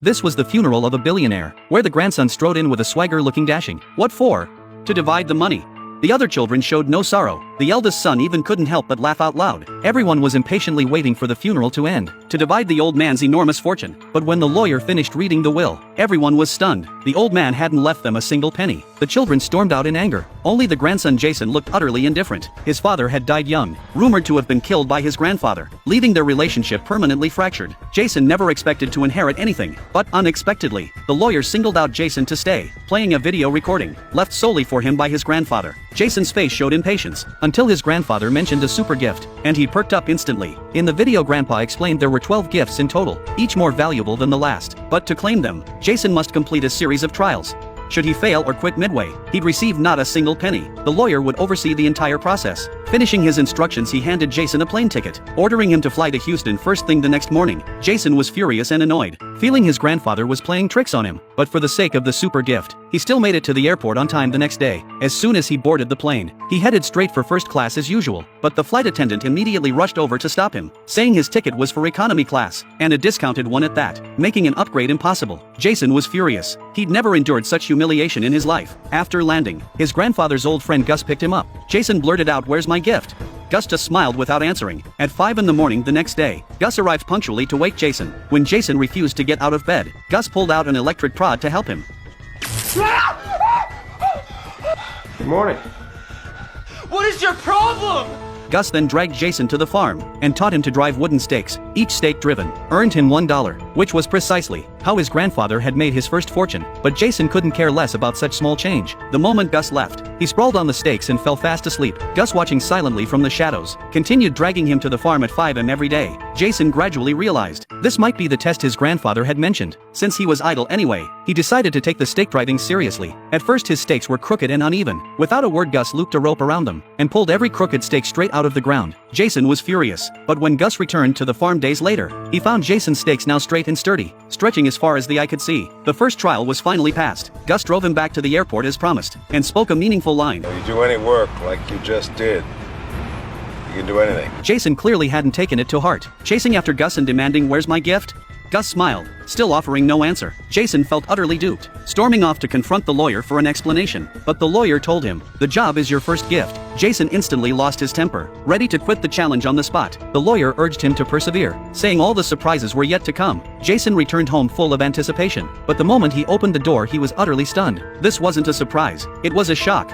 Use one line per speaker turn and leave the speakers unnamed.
This was the funeral of a billionaire, where the grandson strode in with a swagger looking dashing. What for? To divide the money. The other children showed no sorrow. The eldest son even couldn't help but laugh out loud. Everyone was impatiently waiting for the funeral to end, to divide the old man's enormous fortune. But when the lawyer finished reading the will, everyone was stunned. The old man hadn't left them a single penny. The children stormed out in anger. Only the grandson Jason looked utterly indifferent. His father had died young, rumored to have been killed by his grandfather, leaving their relationship permanently fractured. Jason never expected to inherit anything, but unexpectedly, the lawyer singled out Jason to stay, playing a video recording, left solely for him by his grandfather. Jason's face showed impatience, until his grandfather mentioned a super gift, and he perked up instantly. In the video, Grandpa explained there were 12 gifts in total, each more valuable than the last. But to claim them, Jason must complete a series of trials. Should he fail or quit midway, he'd receive not a single penny. The lawyer would oversee the entire process. Finishing his instructions, he handed Jason a plane ticket, ordering him to fly to Houston first thing the next morning. Jason was furious and annoyed, feeling his grandfather was playing tricks on him. But for the sake of the super gift, he still made it to the airport on time the next day. As soon as he boarded the plane, he headed straight for first class as usual. But the flight attendant immediately rushed over to stop him, saying his ticket was for economy class, and a discounted one at that, making an upgrade impossible. Jason was furious. He'd never endured such humiliation in his life. After landing, his grandfather's old friend Gus picked him up. Jason blurted out, "Where's my gift?" Gus just smiled without answering. At 5 in the morning the next day, Gus arrived punctually to wake Jason. When Jason refused to get out of bed, Gus pulled out an electric prod to help him.
Good morning.
What is your problem?
Gus then dragged Jason to the farm, and taught him to drive wooden stakes. Each stake driven earned him $1, which was precisely how his grandfather had made his first fortune. But Jason couldn't care less about such small change. The moment Gus left, he sprawled on the stakes and fell fast asleep. Gus, watching silently from the shadows, continued dragging him to the farm at 5 a.m. every day. Jason gradually realized this might be the test his grandfather had mentioned. Since he was idle anyway, he decided to take the stake driving seriously. At first his stakes were crooked and uneven. Without a word, Gus looped a rope around them, and pulled every crooked stake straight out of the ground. Jason was furious, but when Gus returned to the farm days later, he found Jason's stakes now straight and sturdy, stretching as far as the eye could see. The first trial was finally passed. Gus drove him back to the airport as promised, and spoke a meaningful line.
You do any work like you just did, you can do anything.
Jason clearly hadn't taken it to heart, chasing after Gus and demanding, "Where's my gift?" Gus smiled, still offering no answer. Jason felt utterly duped, storming off to confront the lawyer for an explanation. But the lawyer told him, "The job is your first gift." Jason instantly lost his temper, ready to quit the challenge on the spot. The lawyer urged him to persevere, saying all the surprises were yet to come. Jason returned home full of anticipation, but the moment he opened the door he was utterly stunned. This wasn't a surprise, it was a shock.